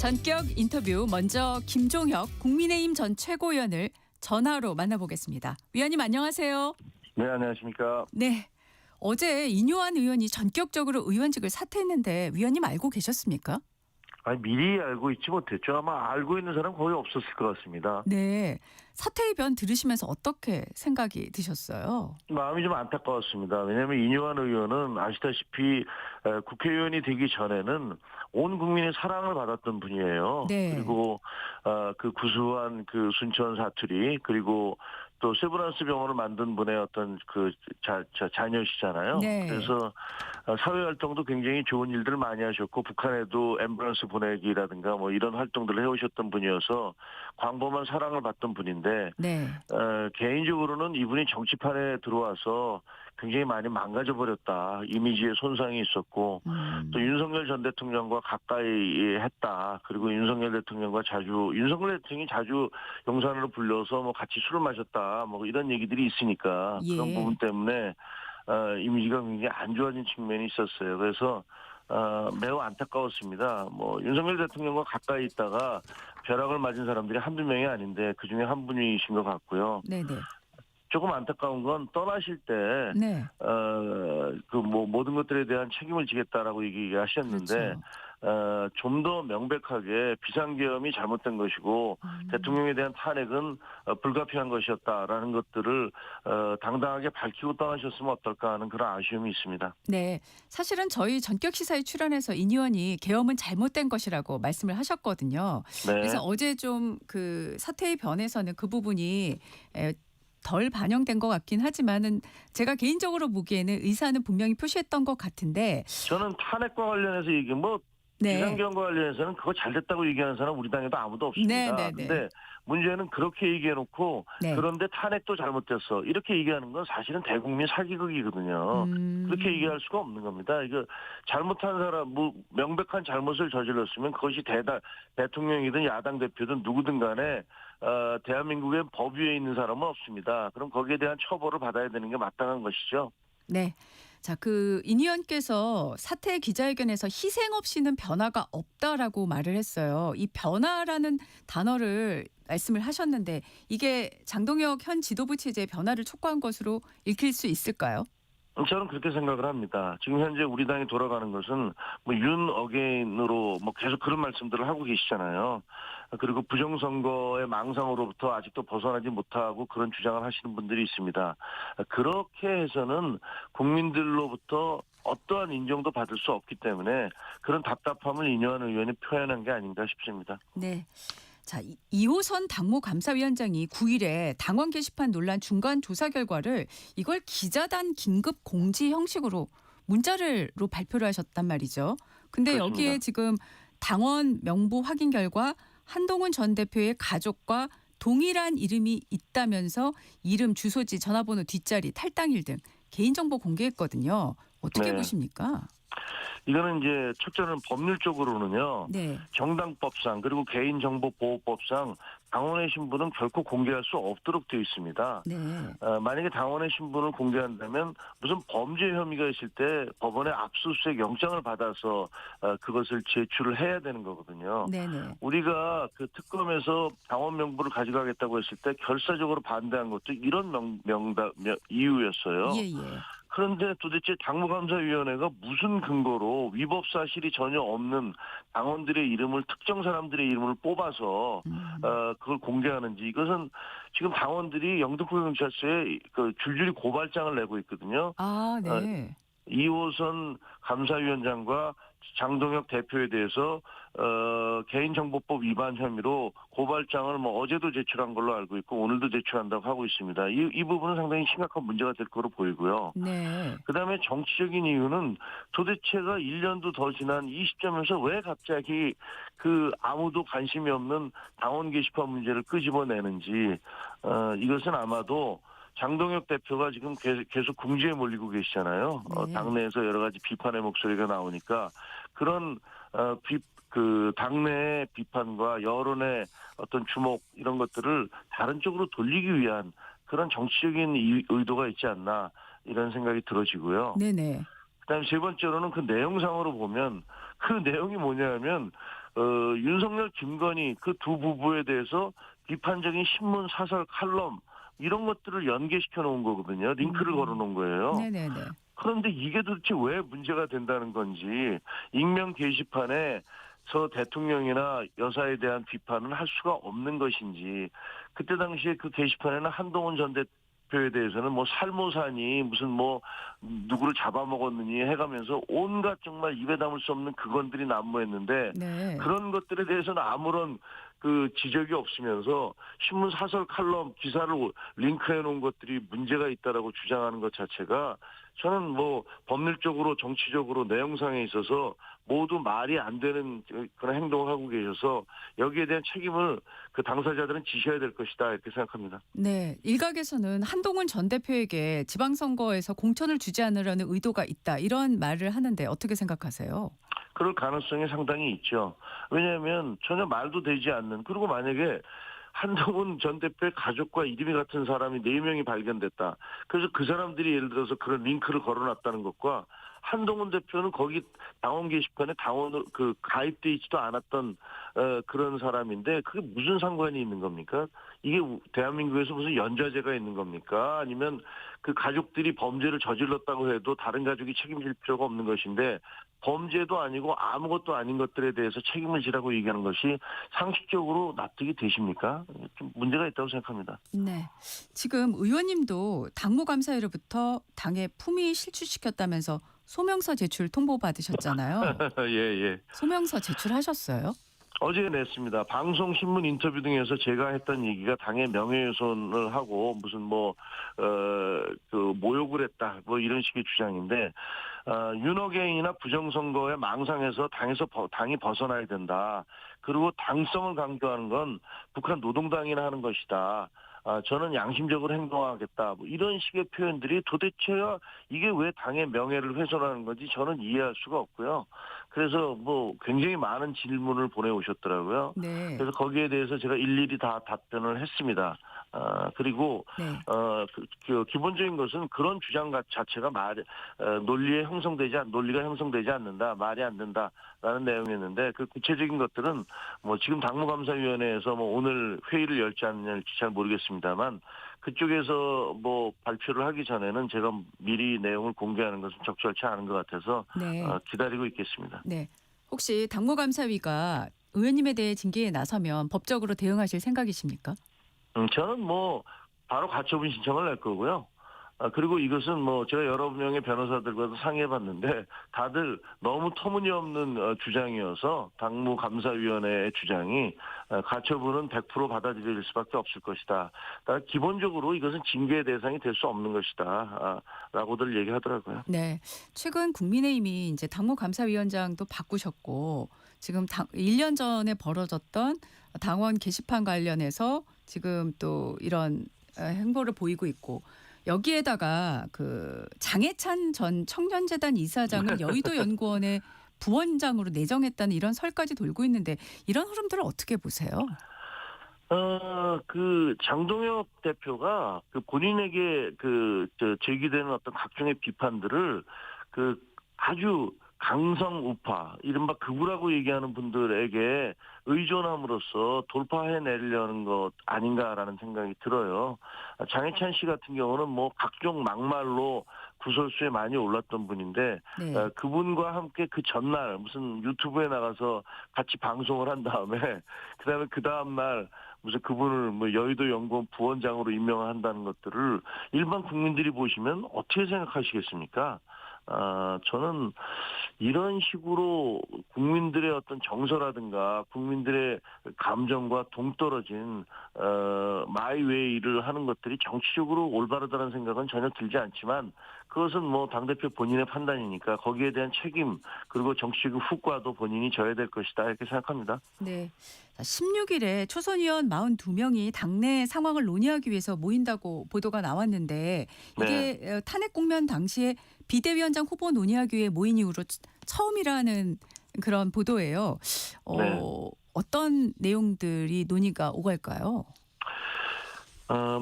전격 인터뷰 먼저 김종혁 국민의힘 전 최고위원을 전화로 만나보겠습니다. 위원님 안녕하세요. 네, 안녕하십니까. 네. 어제 인요한 의원이 전격적으로 의원직을 사퇴했는데 위원님 알고 계셨습니까? 아니, 미리 알고 있지 못했죠. 아마 알고 있는 사람 거의 없었을 것 같습니다. 네. 사퇴의 변 들으시면서 어떻게 생각이 드셨어요? 마음이 좀 안타까웠습니다. 왜냐하면 인요한 의원은 아시다시피 국회의원이 되기 전에는 온 국민의 사랑을 받았던 분이에요. 네. 그리고 그 구수한 그 순천 사투리, 그리고 또 세브란스 병원을 만든 분의 어떤 그 자녀시잖아요. 네. 그래서 사회 활동도 굉장히 좋은 일들을 많이 하셨고, 북한에도 앰뷸런스 보내기라든가 뭐 이런 활동들을 해오셨던 분이어서 광범한 사랑을 받던 분인데, 네. 개인적으로는 이분이 정치판에 들어와서 굉장히 많이 망가져 버렸다. 이미지에 손상이 있었고, 또 윤석열 전 대통령과 가까이 했다. 그리고 윤석열 대통령이 자주 용산으로 불려서 뭐 같이 술을 마셨다. 뭐 이런 얘기들이 있으니까 예. 그런 부분 때문에 이미지가 굉장히 안 좋아진 측면이 있었어요. 그래서 매우 안타까웠습니다. 뭐 윤석열 대통령과 가까이 있다가 벼락을 맞은 사람들이 한두 명이 아닌데 그중에 한 분이신 것 같고요. 네네. 조금 안타까운 건 떠나실 때, 네. 모든 것들에 대한 책임을 지겠다라고 얘기하셨는데, 그렇죠. 좀 더 명백하게 비상계엄이 잘못된 것이고, 대통령에 대한 탄핵은 불가피한 것이었다라는 것들을, 당당하게 밝히고 떠나셨으면 어떨까 하는 그런 아쉬움이 있습니다. 네. 사실은 저희 전격 시사에 출연해서 인 의원이 계엄은 잘못된 것이라고 말씀을 하셨거든요. 네. 그래서 어제 좀 그 사태의 변에서는 그 부분이 덜 반영된 것 같긴 하지만은 제가 개인적으로 보기에는 의사는 분명히 표시했던 것 같은데. 저는 탄핵과 관련해서 네. 비상경과 관련해서는 그거 잘 됐다고 얘기하는 사람 우리 당에도 아무도 없습니다. 그런데 문제는 그렇게 얘기해놓고 네. 그런데 탄핵도 잘못됐어. 이렇게 얘기하는 건 사실은 대국민 사기극이거든요. 그렇게 얘기할 수가 없는 겁니다. 이거 잘못한 사람, 명백한 잘못을 저질렀으면 그것이 대통령이든 야당 대표든 누구든 간에 대한민국의 법 위에 있는 사람은 없습니다. 그럼 거기에 대한 처벌을 받아야 되는 게 마땅한 것이죠. 네. 자, 인 의원께서 사퇴 기자회견에서 희생 없이는 변화가 없다라고 말을 했어요. 이 변화라는 단어를 말씀을 하셨는데 이게 장동혁 현 지도부 체제의 변화를 촉구한 것으로 읽힐 수 있을까요? 저는 그렇게 생각을 합니다. 지금 현재 우리 당이 돌아가는 것은 윤 어게인으로 계속 그런 말씀들을 하고 계시잖아요. 그리고 부정선거의 망상으로부터 아직도 벗어나지 못하고 그런 주장을 하시는 분들이 있습니다. 그렇게 해서는 국민들로부터 어떠한 인정도 받을 수 없기 때문에 그런 답답함을 인요한 의원이 표현한 게 아닌가 싶습니다. 네. 자, 2호선 당무 감사위원장이 9일에 당원 게시판 논란 중간 조사 결과를 이걸 기자단 긴급 공지 형식으로 문자로 발표를 하셨단 말이죠. 근데 그렇습니다. 여기에 지금 당원 명부 확인 결과 한동훈 전 대표의 가족과 동일한 이름이 있다면서 이름, 주소지, 전화번호, 뒷자리, 탈당일 등 개인정보 공개했거든요. 어떻게 네. 보십니까? 이거는 이제 첫째는 법률적으로는요. 네. 정당법상 그리고 개인정보보호법상 당원의 신분은 결코 공개할 수 없도록 되어 있습니다. 네. 만약에 당원의 신분을 공개한다면 무슨 범죄 혐의가 있을 때 법원에 압수수색 영장을 받아서 그것을 제출을 해야 되는 거거든요. 네네. 우리가 그 특검에서 당원 명부를 가져가겠다고 했을 때 결사적으로 반대한 것도 이런 이유였어요. 예. 그런데 도대체 당무감사위원회가 무슨 근거로 위법 사실이 전혀 없는 당원들의 이름을, 특정 사람들의 이름을 뽑아서 그걸 공개하는지, 이것은 지금 당원들이 영등포경찰서에 줄줄이 고발장을 내고 있거든요. 아, 네. 2호선 감사위원장과 장동혁 대표에 대해서 개인정보법 위반 혐의로 고발장을 어제도 제출한 걸로 알고 있고 오늘도 제출한다고 하고 있습니다. 이 부분은 상당히 심각한 문제가 될 거로 보이고요. 네. 그다음에 정치적인 이유는 도대체가 1년도 더 지난 이 시점에서 왜 갑자기 아무도 관심이 없는 당원 게시판 문제를 끄집어내는지, 이것은 아마도 장동혁 대표가 지금 계속 궁지에 몰리고 계시잖아요. 네. 당내에서 여러 가지 비판의 목소리가 나오니까 그런 당내의 비판과 여론의 어떤 주목 이런 것들을 다른 쪽으로 돌리기 위한 그런 정치적인 의도가 있지 않나 이런 생각이 들어지고요. 네네. 그다음에 세 번째로는 그 내용상으로 보면 그 내용이 뭐냐면 윤석열, 김건희 그 두 부부에 대해서 비판적인 신문, 사설, 칼럼 이런 것들을 연계시켜 놓은 거거든요. 링크를 걸어 놓은 거예요. 네네네. 그런데 이게 도대체 왜 문제가 된다는 건지, 익명 게시판에 저 대통령이나 여사에 대한 비판을 할 수가 없는 것인지, 그때 당시에 그 게시판에는 한동훈 전 대표에 대해서는 뭐 살모사니 무슨 뭐 누구를 잡아먹었느니 해가면서 온갖 정말 입에 담을 수 없는 그건들이 난무했는데, 네. 그런 것들에 대해서는 아무런 그 지적이 없으면서 신문, 사설, 칼럼 기사를 링크해 놓은 것들이 문제가 있다라고 주장하는 것 자체가, 저는 뭐 법률적으로, 정치적으로, 내용상에 있어서 모두 말이 안 되는 그런 행동을 하고 계셔서 여기에 대한 책임을 그 당사자들은 지셔야 될 것이다, 이렇게 생각합니다. 네. 일각에서는 한동훈 전 대표에게 지방선거에서 공천을 주지 않으려는 의도가 있다, 이런 말을 하는데 어떻게 생각하세요? 그럴 가능성이 상당히 있죠. 왜냐하면 전혀 말도 되지 않는, 그리고 만약에 한동훈 전 대표의 가족과 이름이 같은 사람이 4명이 발견됐다. 그래서 그 사람들이 예를 들어서 그런 링크를 걸어놨다는 것과, 한동훈 대표는 거기 당원 게시판에 당원으로 그 가입돼 있지도 않았던 그런 사람인데 그게 무슨 상관이 있는 겁니까? 이게 대한민국에서 무슨 연좌제가 있는 겁니까? 아니면 그 가족들이 범죄를 저질렀다고 해도 다른 가족이 책임질 필요가 없는 것인데, 범죄도 아니고 아무것도 아닌 것들에 대해서 책임을 지라고 얘기하는 것이 상식적으로 납득이 되십니까? 좀 문제가 있다고 생각합니다. 네. 지금 의원님도 당무감사회로부터 당에 품위 실추시켰다면서 소명서 제출 통보받으셨잖아요. 예, 예. 소명서 제출하셨어요? 어제 냈습니다. 방송, 신문, 인터뷰 등에서 제가 했던 얘기가 당의 명예훼손을 하고 무슨 그 모욕을 했다, 뭐 이런 식의 주장인데, 윤호개인이나 부정선거에 망상해서 당이 벗어나야 된다. 그리고 당성을 강조하는 건 북한 노동당이나 하는 것이다. 저는 양심적으로 행동하겠다. 뭐 이런 식의 표현들이 도대체가 이게 왜 당의 명예를 훼손하는 건지 저는 이해할 수가 없고요. 그래서 뭐 굉장히 많은 질문을 보내오셨더라고요. 네. 그래서 거기에 대해서 제가 일일이 다 답변을 했습니다. 그리고 네. 그 기본적인 것은 그런 주장 자체가 논리가 형성되지 않는다, 말이 안 된다라는 내용이었는데, 그 구체적인 것들은 뭐 지금 당무감사위원회에서 뭐 오늘 회의를 열지 않을지 잘 모르겠습니다만, 그쪽에서 뭐 발표를 하기 전에는 제가 미리 내용을 공개하는 것은 적절치 않은 것 같아서 네. 기다리고 있겠습니다. 네. 혹시 당무감사위가 의원님에 대해 징계에 나서면 법적으로 대응하실 생각이십니까? 저는 뭐 바로 가처분 신청을 낼 거고요. 그리고 이것은 뭐 제가 여러 명의 변호사들과도 상의해봤는데 다들 너무 터무니없는 주장이어서 당무감사위원회의 주장이 가처분은 100% 받아들일 수밖에 없을 것이다. 기본적으로 이것은 징계의 대상이 될 수 없는 것이다, 라고들 얘기하더라고요. 네. 최근 국민의힘이 이제 당무감사위원장도 바꾸셨고, 지금 1년 전에 벌어졌던 당원 게시판 관련해서 지금 또 이런 행보를 보이고 있고, 여기에다가 그 장해찬 전 청년재단 이사장을 여의도 연구원의 부원장으로 내정했다는 이런 설까지 돌고 있는데, 이런 흐름들을 어떻게 보세요? 그 장동혁 대표가 그 본인에게 제기되는 어떤 각종의 비판들을 그 아주 강성 우파, 이른바 극우라고 얘기하는 분들에게 의존함으로써 돌파해내려는 것 아닌가라는 생각이 들어요. 장해찬 씨 같은 경우는 뭐 각종 막말로 구설수에 많이 올랐던 분인데, 네. 그분과 함께 그 전날 무슨 유튜브에 나가서 같이 방송을 한 다음에 그다음에 그 다음 날 무슨 그분을 뭐 여의도 연구원 부원장으로 임명한다는 것들을 일반 국민들이 보시면 어떻게 생각하시겠습니까? 저는 이런 식으로 국민들의 어떤 정서라든가 국민들의 감정과 동떨어진 마이웨이를 하는 것들이 정치적으로 올바르다는 생각은 전혀 들지 않지만, 그것은 뭐 당대표 본인의 판단이니까 거기에 대한 책임, 그리고 정치적 후과도 본인이 져야 될 것이다, 이렇게 생각합니다. 네. 16일에 초선 의원 42명이 당내 상황을 논의하기 위해서 모인다고 보도가 나왔는데, 네. 이게 탄핵 국면 당시에 비대위원장 후보 논의하기 위해 모인 이후로 처음이라는 그런 보도예요. 네. 어떤 내용들이 논의가 오갈까요?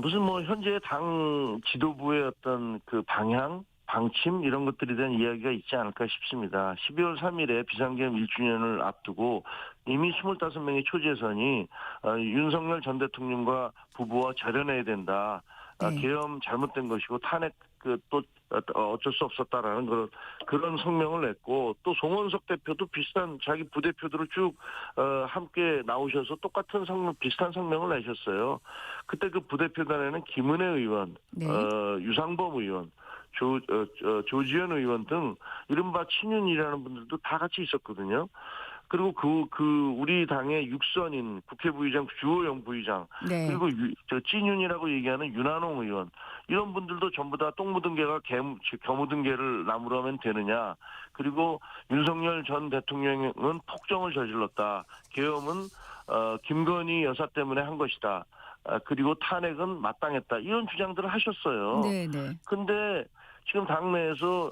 무슨 뭐 현재 당 지도부의 어떤 그 방향, 방침 이런 것들에 대한 이야기가 있지 않을까 싶습니다. 12월 3일에 비상계엄 1주년을 앞두고 이미 25명의 초재선이 윤석열 전 대통령과 부부와 절연해야 된다. 네. 계엄 잘못된 것이고 탄핵 또 어쩔 수 없었다라는 그런 성명을 냈고 또 송원석 대표도 비슷한 자기 부대표들을 쭉 함께 나오셔서 똑같은 비슷한 성명을 내셨어요. 그때 그 부대표단에는 김은혜 의원, 네. 유상범 의원, 조지현 의원 등 이른바 친윤이라는 분들도 다 같이 있었거든요. 그리고 우리 당의 육선인 국회 부의장 주호영 부의장 네. 그리고 찐윤이라고 얘기하는 윤한홍 의원 이런 분들도 전부 다 똥 묻은 개가 겨 묻은 개를 나무라면 되느냐. 그리고 윤석열 전 대통령은 폭정을 저질렀다. 계엄은 김건희 여사 때문에 한 것이다. 그리고 탄핵은 마땅했다. 이런 주장들을 하셨어요. 네네. 근데 지금 당내에서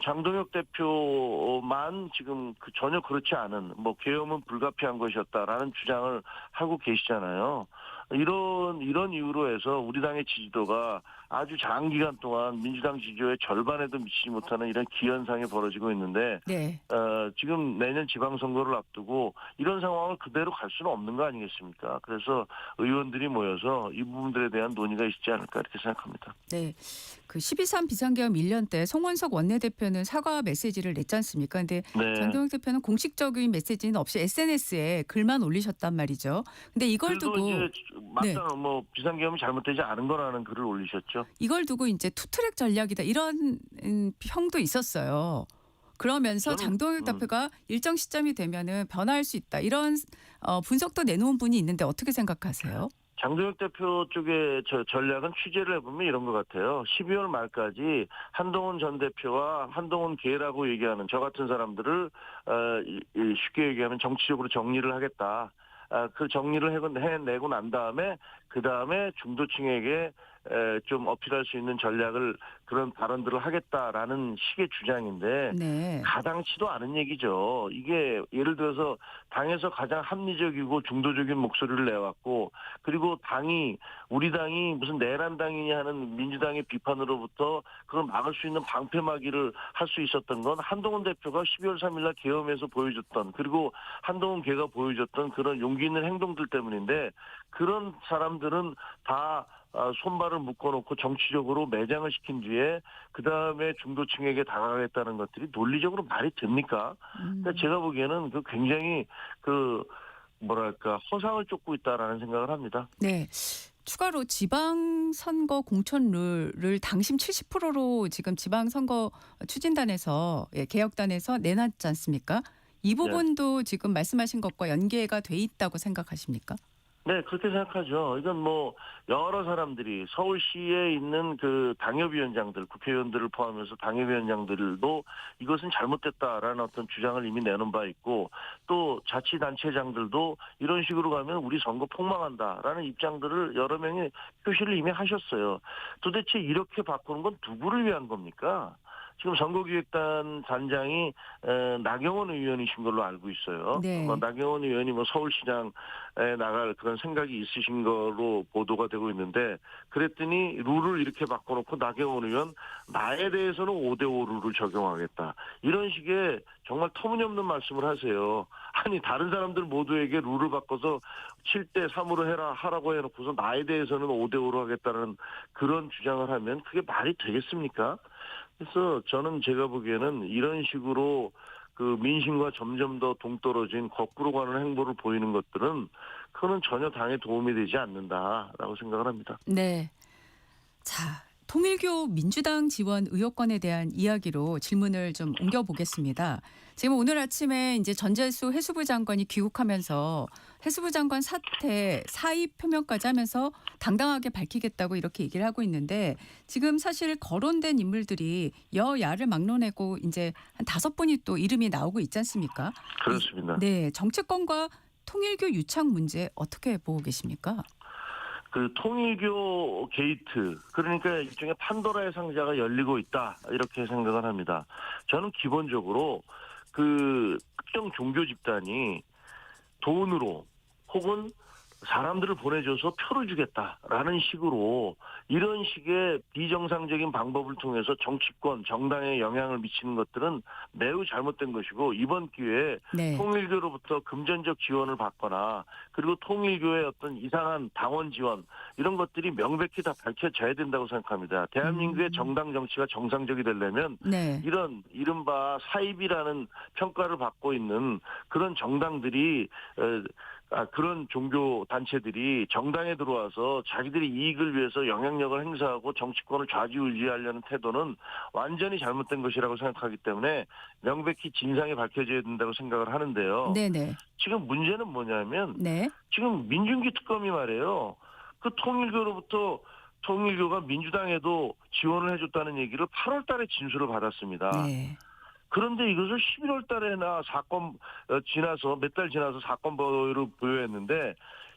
장동혁 대표만 지금 전혀 그렇지 않은 계엄은 불가피한 것이었다라는 주장을 하고 계시잖아요. 이런 이유로 해서 우리 당의 지지도가 아주 장기간 동안 민주당 지지율의 절반에도 미치지 못하는 이런 기현상이 벌어지고 있는데 네. 지금 내년 지방선거를 앞두고 이런 상황을 그대로 갈 수는 없는 거 아니겠습니까? 그래서 의원들이 모여서 이 부분들에 대한 논의가 있지 않을까 이렇게 생각합니다. 네. 그 12.3 비상계엄 1년 때 송원석 원내대표는 사과 메시지를 냈지 않습니까? 근데 네. 장동혁 대표는 공식적인 메시지는 없이 SNS에 글만 올리셨단 말이죠. 근데 이걸 글도 두고 이제 네. 맞다 비상계엄이 잘못되지 않은 거라는 글을 올리셨죠. 이걸 두고 이제 투트랙 전략이다 이런 평도 있었어요. 그러면서 저는 장동혁 대표가 일정 시점이 되면은 변화할 수 있다. 이런 분석도 내놓은 분이 있는데 어떻게 생각하세요? 장동혁 대표 쪽의 전략은 취재를 해보면 이런 것 같아요. 12월 말까지 한동훈 전 대표와 한동훈 계라고 얘기하는 저 같은 사람들을 쉽게 얘기하면 정치적으로 정리를 하겠다. 그 정리를 해내고 난 다음에 그 다음에 중도층에게 좀 어필할 수 있는 전략을 그런 발언들을 하겠다라는 식의 주장인데 네. 가당치도 않은 얘기죠. 이게 예를 들어서 당에서 가장 합리적이고 중도적인 목소리를 내왔고 그리고 우리 당이 무슨 내란당이냐 하는 민주당의 비판으로부터 그걸 막을 수 있는 방패막이를 할 수 있었던 건 한동훈 대표가 12월 3일 날 계엄에서 보여줬던 그리고 한동훈 계가 보여줬던 그런 용기 있는 행동들 때문인데 그런 사람들은 다 손발을 묶어놓고 정치적으로 매장을 시킨 뒤에 그다음에 중도층에게 다가가겠다는 것들이 논리적으로 말이 됩니까? 그러니까 제가 보기에는 굉장히 허상을 쫓고 있다라는 생각을 합니다. 네. 추가로 지방선거 공천룰을 당심 70%로 지금 지방선거 추진단에서 개혁단에서 내놨지 않습니까? 이 네. 부분도 지금 말씀하신 것과 연계가 돼 있다고 생각하십니까? 네, 그렇게 생각하죠. 이건 여러 사람들이 서울시에 있는 당협위원장들, 국회의원들을 포함해서 당협위원장들도 이것은 잘못됐다라는 어떤 주장을 이미 내놓은 바 있고 또 자치단체장들도 이런 식으로 가면 우리 선거 폭망한다라는 입장들을 여러 명이 표시를 이미 하셨어요. 도대체 이렇게 바꾸는 건 누구를 위한 겁니까? 지금 선거기획단 단장이 나경원 의원이신 걸로 알고 있어요. 네. 나경원 의원이 서울시장에 나갈 그런 생각이 있으신 걸로 보도가 되고 있는데 그랬더니 룰을 이렇게 바꿔놓고 나경원 의원 나에 대해서는 5대5 룰을 적용하겠다. 이런 식의 정말 터무니없는 말씀을 하세요. 아니 다른 사람들 모두에게 룰을 바꿔서 7대3으로 하라고 해놓고서 나에 대해서는 5대5로 하겠다는 그런 주장을 하면 그게 말이 되겠습니까? 그래서 제가 보기에는 이런 식으로 민심과 점점 더 동떨어진 거꾸로 가는 행보를 보이는 것들은 그거는 전혀 당에 도움이 되지 않는다라고 생각을 합니다. 네. 자, 통일교 민주당 지원 의혹권에 대한 이야기로 질문을 좀 옮겨보겠습니다. 지금 오늘 아침에 이제 전재수 해수부 장관이 귀국하면서 해수부 장관 사퇴 사의 표명까지 하면서 당당하게 밝히겠다고 이렇게 얘기를 하고 있는데 지금 사실 거론된 인물들이 여야를 막론하고 이제 한 5분이 또 이름이 나오고 있지 않습니까? 그렇습니다. 네, 정치권과 통일교 유착 문제 어떻게 보고 계십니까? 통일교 게이트 그러니까 일종의 판도라의 상자가 열리고 있다 이렇게 생각을 합니다. 저는 기본적으로 특정 종교 집단이 돈으로 혹은 사람들을 보내줘서 표를 주겠다라는 식으로 이런 식의 비정상적인 방법을 통해서 정치권, 정당에 영향을 미치는 것들은 매우 잘못된 것이고 이번 기회에 네. 통일교로부터 금전적 지원을 받거나 그리고 통일교의 어떤 이상한 당원 지원 이런 것들이 명백히 다 밝혀져야 된다고 생각합니다. 대한민국의 정당 정치가 정상적이 되려면 네. 이런 이른바 사입이라는 평가를 받고 있는 그런 정당들이 그런 종교 단체들이 정당에 들어와서 자기들의 이익을 위해서 영향력을 행사하고 정치권을 좌지우지하려는 태도는 완전히 잘못된 것이라고 생각하기 때문에 명백히 진상이 밝혀져야 된다고 생각을 하는데요. 네네. 지금 문제는 뭐냐면 네. 지금 민중기 특검이 말이에요. 그 통일교가 민주당에도 지원을 해줬다는 얘기를 8월 달에 진술을 받았습니다. 네. 그런데 이것을 11월 달에나 몇 달 지나서 사건 보도로 부여했는데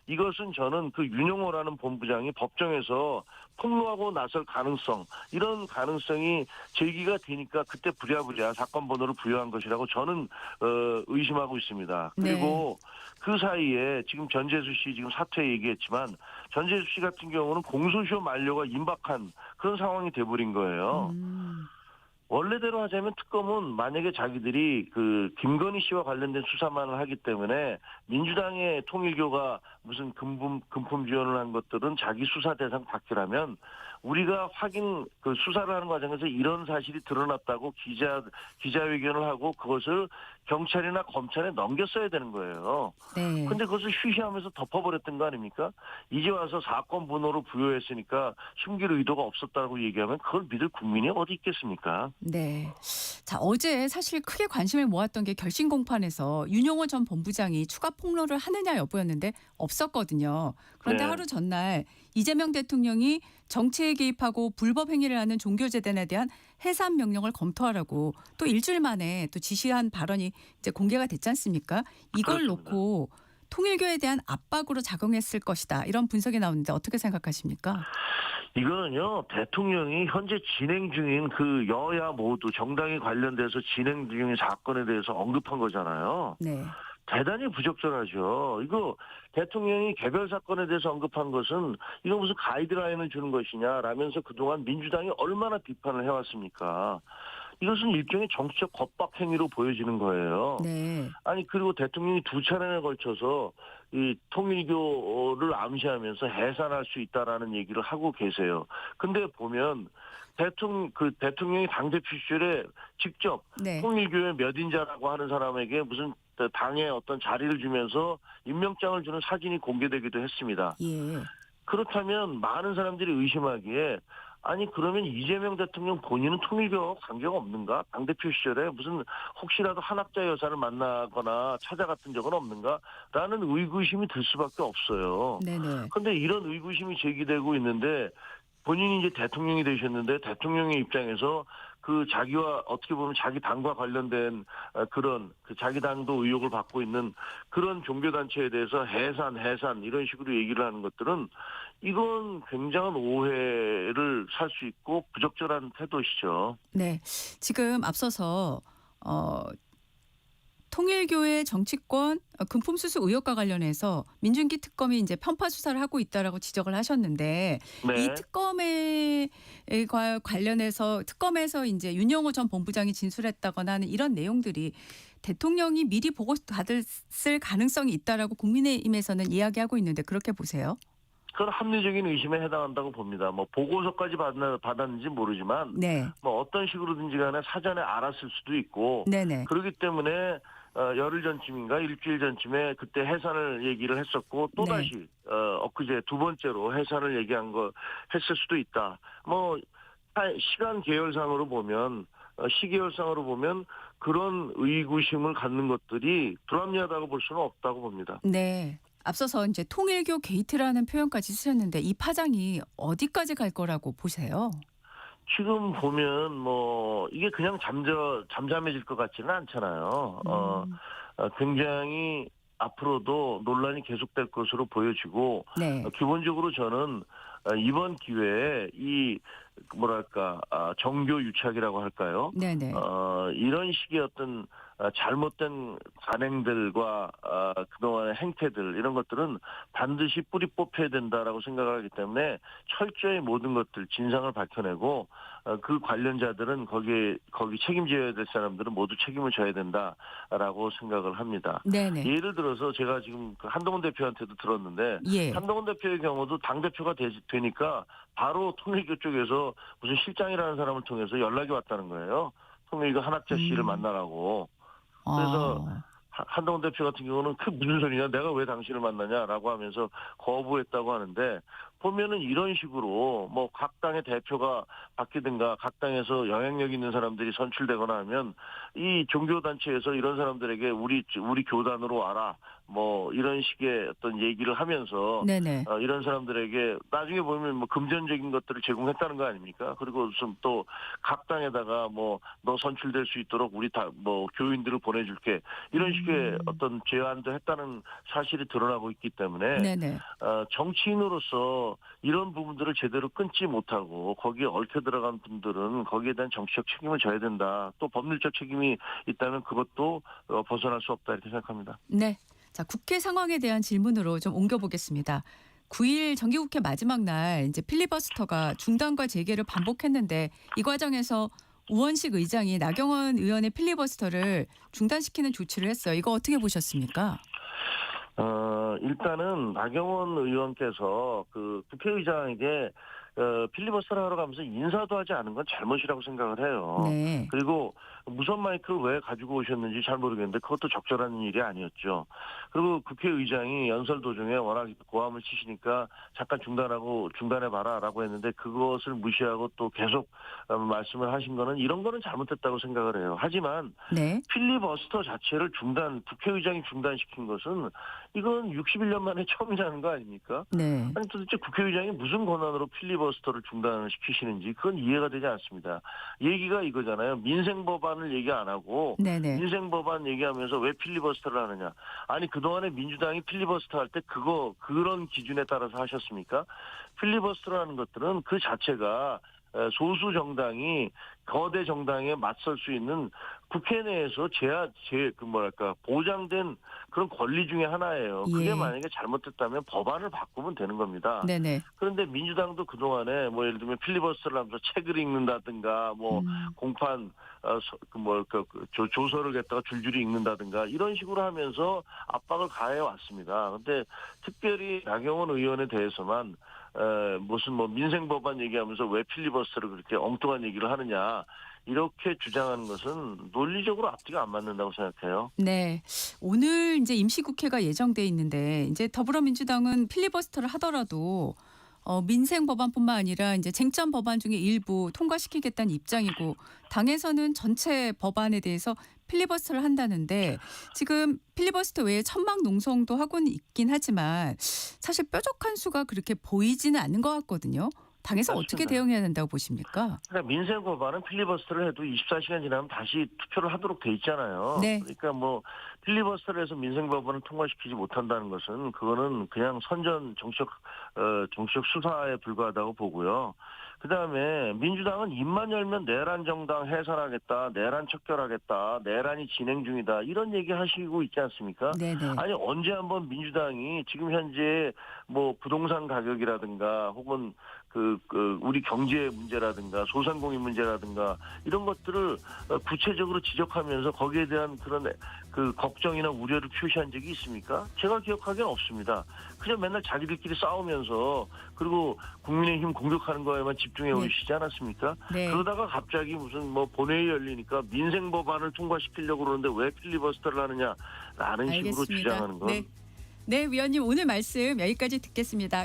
이것은 저는 그 윤용호라는 본부장이 법정에서 폭로하고 나설 가능성, 이런 가능성이 제기가 되니까 그때 부랴부랴 사건 번호를 부여한 것이라고 저는 의심하고 있습니다. 그리고 그 사이에 지금 전재수 씨 지금 사퇴 얘기했지만 전재수 씨 같은 경우는 공소시효 만료가 임박한 그런 상황이 돼버린 거예요. 원래대로 하자면 특검은 만약에 자기들이 그 김건희 씨와 관련된 수사만을 하기 때문에 민주당의 통일교가 무슨 금품 지원을 한 것들은 자기 수사 대상 밖이라면 우리가 그 수사를 하는 과정에서 이런 사실이 드러났다고 기자회견을 하고 그것을 경찰이나 검찰에 넘겼어야 되는 거예요. 네. 근데 그것을 쉬쉬하면서 덮어버렸던 거 아닙니까? 이제 와서 사건 번호로 부여했으니까 숨길 의도가 없었다고 얘기하면 그걸 믿을 국민이 어디 있겠습니까? 네. 자, 어제 사실 크게 관심을 모았던 게 결심 공판에서 윤용호 전 본부장이 추가 폭로를 하느냐 여부였는데 없었거든요. 그런데 네. 하루 전날 이재명 대통령이 정치에 개입하고 불법 행위를 하는 종교재단에 대한 해산 명령을 검토하라고 또 일주일 만에 또 지시한 발언이 이제 공개가 됐지 않습니까? 이걸 그렇습니다. 놓고 통일교에 대한 압박으로 작용했을 것이다. 이런 분석이 나오는데 어떻게 생각하십니까? 이거는요, 대통령이 현재 진행 중인 그 여야 모두 정당이 관련돼서 진행 중인 사건에 대해서 언급한 거잖아요. 네. 대단히 부적절하죠. 이거 대통령이 개별 사건에 대해서 언급한 것은 이거 무슨 가이드라인을 주는 것이냐라면서 그동안 민주당이 얼마나 비판을 해왔습니까? 이것은 일종의 정치적 겁박 행위로 보여지는 거예요. 네. 아니 그리고 대통령이 두 차례에 걸쳐서 이 통일교를 암시하면서 해산할 수 있다라는 얘기를 하고 계세요. 근데 보면 대통령이 당대표 시절에 직접 네. 통일교의 몇 인자라고 하는 사람에게 무슨 당에 어떤 자리를 주면서 임명장을 주는 사진이 공개되기도 했습니다. 예. 그렇다면 많은 사람들이 의심하기에 아니 그러면 이재명 대통령 본인은 통일교와 관계가 없는가? 당대표 시절에 무슨 혹시라도 한학자 여사를 만나거나 찾아갔던 적은 없는가? 라는 의구심이 들 수밖에 없어요. 네네. 그런데 이런 의구심이 제기되고 있는데 본인이 이제 대통령이 되셨는데 대통령의 입장에서 그 자기와 어떻게 보면 자기 당과 관련된 그런 그 자기 당도 의혹을 받고 있는 그런 종교단체에 대해서 해산 이런 식으로 얘기를 하는 것들은 이건 굉장한 오해를 살 수 있고 부적절한 태도시죠. 네. 지금 앞서서 통일교의 정치권 금품 수수 의혹과 관련해서 민중기 특검이 이제 편파 수사를 하고 있다라고 지적을 하셨는데 이 네. 특검에 관련해서 특검에서 이제 윤영호 전 본부장이 진술했다거나 하는 이런 내용들이 대통령이 미리 보고 받았을 가능성이 있다라고 국민의힘에서는 이야기하고 있는데 그렇게 보세요? 그건 합리적인 의심에 해당한다고 봅니다. 뭐 보고서까지 받았는지 모르지만 네. 뭐 어떤 식으로든지 간에 사전에 알았을 수도 있고 네네. 그렇기 때문에 열흘 전쯤인가 일주일 전쯤에 그때 해산을 얘기를 했었고 또다시 엊그제 두 번째로 해산을 했을 수도 있다. 뭐 시계열상으로 보면 그런 의구심을 갖는 것들이 불합리하다고 볼 수는 없다고 봅니다. 네. 앞서서 이제 통일교 게이트라는 표현까지 쓰셨는데 이 파장이 어디까지 갈 거라고 보세요? 지금 보면 뭐 이게 그냥 잠잠해질 것 같지는 않잖아요. 굉장히 앞으로도 논란이 계속될 것으로 보여지고 네. 기본적으로 저는 이번 기회에 이 뭐랄까 정교 유착이라고 할까요? 네네. 이런 식의 어떤 잘못된 관행들과 그동안의 행태들 이런 것들은 반드시 뿌리 뽑혀야 된다라고 생각을 하기 때문에 철저히 모든 것들 진상을 밝혀내고 그 관련자들은 거기 책임져야 될 사람들은 모두 책임을 져야 된다라고 생각을 합니다. 네네. 예를 들어서 제가 지금 그 한동훈 대표한테도 들었는데 예. 한동훈 대표의 경우도 당대표가 되니까 바로 통일교 쪽에서 무슨 실장이라는 사람을 통해서 연락이 왔다는 거예요. 통일교 한학자 씨를 음. 만나라고. 그래서 아. 한동훈 대표 같은 경우는 그 무슨 소리냐 내가 왜 당신을 만나냐라고 하면서 거부했다고 하는데 보면은 이런 식으로 뭐 각 당의 대표가 바뀌든가 각 당에서 영향력 있는 사람들이 선출되거나 하면 이 종교단체에서 이런 사람들에게 우리 교단으로 와라 뭐 이런 식의 어떤 얘기를 하면서 네네. 이런 사람들에게 나중에 보면 뭐 금전적인 것들을 제공했다는 거 아닙니까? 그리고 무슨 또 각 당에다가 뭐 너 선출될 수 있도록 우리 다 뭐 교인들을 보내줄게 이런 식의 어떤 제안도 했다는 사실이 드러나고 있기 때문에 네네. 정치인으로서 이런 부분들을 제대로 끊지 못하고 거기에 얽혀 들어간 분들은 거기에 대한 정치적 책임을 져야 된다. 또 법률적 책임이 있다면 그것도 벗어날 수 없다 이렇게 생각합니다. 네. 자, 국회 상황에 대한 질문으로 좀 옮겨보겠습니다. 9일 정기국회 마지막 날 이제 필리버스터가 중단과 재개를 반복했는데 이 과정에서 우원식 의장이 나경원 의원의 필리버스터를 중단시키는 조치를 했어요. 이거 어떻게 보셨습니까? 일단은 나경원 의원께서 그 국회의장에게 필리버스터를 하러 가면서 인사도 하지 않은 건 잘못이라고 생각을 해요. 네. 그리고 무선 마이크를 왜 가지고 오셨는지 잘 모르겠는데 그것도 적절한 일이 아니었죠. 그리고 국회의장이 연설 도중에 워낙 고함을 치시니까 잠깐 중단해봐라라고 했는데 그것을 무시하고 또 계속 말씀을 하신 거는 이런 거는 잘못했다고 생각을 해요. 하지만 네. 필리버스터 자체를 국회의장이 중단시킨 것은 이건 61년 만에 처음이라는 거 아닙니까? 네. 아니 도대체 국회의장이 무슨 권한으로 필리버스터를 중단을 시키시는지 그건 이해가 되지 않습니다. 얘기가 이거잖아요. 민생법안을 얘기 안 하고 네네. 민생법안 얘기하면서 왜 필리버스터를 하느냐. 아니 그동안에 민주당이 필리버스터 할 때 그런 기준에 따라서 하셨습니까? 필리버스터라는 것들은 그 자체가 소수 정당이 거대 정당에 맞설 수 있는 국회 내에서 보장된 그런 권리 중에 하나예요. 그게 예. 만약에 잘못됐다면 법안을 바꾸면 되는 겁니다. 네네. 그런데 민주당도 그동안에 뭐 예를 들면 필리버스터를 하면서 책을 읽는다든가 뭐 공판 조서를 갖다가 줄줄이 읽는다든가 이런 식으로 하면서 압박을 가해 왔습니다. 근데 특별히 나경원 의원에 대해서만 무슨 뭐 민생법안 얘기하면서 왜 필리버스터를 그렇게 엉뚱한 얘기를 하느냐 이렇게 주장하는 것은 논리적으로 앞뒤가 안 맞는다고 생각해요. 네. 오늘 이제 임시국회가 예정돼 있는데 이제 더불어민주당은 필리버스터를 하더라도 민생 법안뿐만 아니라 이제 쟁점 법안 중에 일부 통과시키겠다는 입장이고 당에서는 전체 법안에 대해서 필리버스터를 한다는데 지금 필리버스터 외에 천막 농성도 하고는 있긴 하지만 사실 뾰족한 수가 그렇게 보이지는 않는 것 같거든요. 당에서 어떻게 맞습니다. 대응해야 된다고 보십니까? 그러니까 민생 법안은 필리버스터를 해도 24시간 지나면 다시 투표를 하도록 돼 있잖아요. 네. 그러니까 뭐 필리버스터를 해서 민생 법안을 통과시키지 못한다는 것은 그거는 그냥 선전 정치적 수사에 불과하다고 보고요. 그다음에 민주당은 입만 열면 내란 정당 해산하겠다, 내란 척결하겠다, 내란이 진행 중이다 이런 얘기 하시고 있지 않습니까? 네네. 아니 언제 한번 민주당이 지금 현재 뭐 부동산 가격이라든가 혹은 우리 경제 문제라든가 소상공인 문제라든가 이런 것들을 구체적으로 지적하면서 거기에 대한 그런 그 걱정이나 우려를 표시한 적이 있습니까? 제가 기억하기엔 없습니다. 그냥 맨날 자기들끼리 싸우면서 그리고 국민의힘 공격하는 거에만 집중해 네. 오시지 않았습니까? 네. 그러다가 갑자기 무슨 뭐 본회의 열리니까 민생 법안을 통과시키려고 그러는데 왜 필리버스터를 하느냐라는 식으로 알겠습니다. 주장하는 건 네. 네, 위원님 오늘 말씀 여기까지 듣겠습니다.